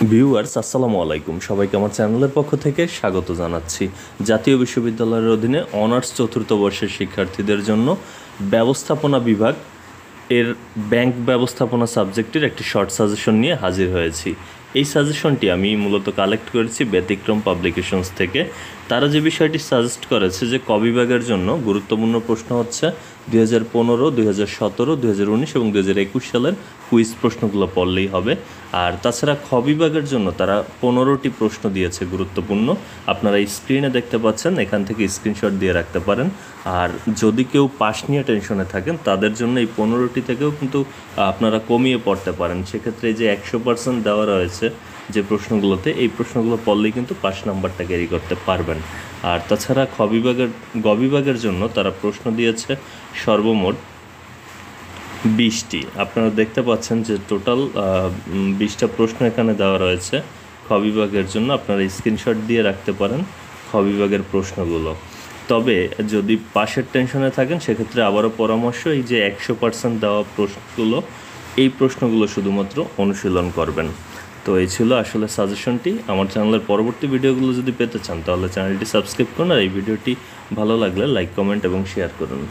Viewers আসসালামু আলাইকুম, সবাইকে আমার চ্যানেলের পক্ষ থেকে স্বাগত জানাচ্ছি। জাতীয় বিশ্ববিদ্যালয়ের অধীনে অনার্স চতুর্থ বর্ষের শিক্ষার্থীদের জন্য ব্যবস্থাপনা বিভাগ এর ব্যাংক ব্যবস্থাপনা সাবজেক্টের একটি শর্ট সাজেশন নিয়ে হাজির হয়েছি। এই সাজেশনটি আমি মূলত কালেক্ট করেছি ব্যতিক্রম পাবলিকেশনস থেকে। তারা যে বিষয়টি সাজেস্ট করেছে যে ক বিভাগের জন্য গুরুত্বপূর্ণ প্রশ্ন হচ্ছে 2015, 2017, 2019 এবং 2021 সালের কুইজ প্রশ্নগুলো পড়লেই হবে। আর তাছাড়া খ বিভাগের জন্য তারা 15টি প্রশ্ন দিয়েছে গুরুত্বপূর্ণ। আপনারা স্ক্রিনে দেখতে পাচ্ছেন, এখান থেকে স্ক্রিনশট দিয়ে রাখতে পারেন। আর যদি কেউ পাশ নিয়ে টেনশনে থাকেন তাদের জন্য এই 15টি থেকেও কিন্তু আপনারা কমিয়ে পড়তে পারেন। সেক্ষেত্রে যে 100% দেওয়া রয়েছে যে প্রশ্নগুলোতে, এই প্রশ্নগুলো পড়লেই কিন্তু পাশ নাম্বারটা ক্যারি করতে পারবেন। আর তাছাড়া গ বিভাগের জন্য তারা প্রশ্ন দিয়েছে সর্বমোট 20টি। আপনারা দেখতে পাচ্ছেন যে টোটাল 20টা প্রশ্ন এখানে দেওয়া রয়েছে খ বিভাগের জন্য। আপনারা স্ক্রিনশট দিয়ে রাখতে পারেন খ বিভাগের প্রশ্নগুলো। তবে যদি পাশের টেনশনে থাকেন সেক্ষেত্রে আবারও পরামর্শ, এই যে 100% দেওয়া প্রশ্নগুলো, এই প্রশ্নগুলো শুধুমাত্র অনুশীলন করবেন। তো এই ছিল আসলে সাজেশনটি। আমার চ্যানেলের পরবর্তী ভিডিওগুলো যদি পেতে চান তাহলে চ্যানেলটি সাবস্ক্রাইব করুন, আর এই ভিডিওটি ভালো লাগলে লাইক, কমেন্ট এবং শেয়ার করুন।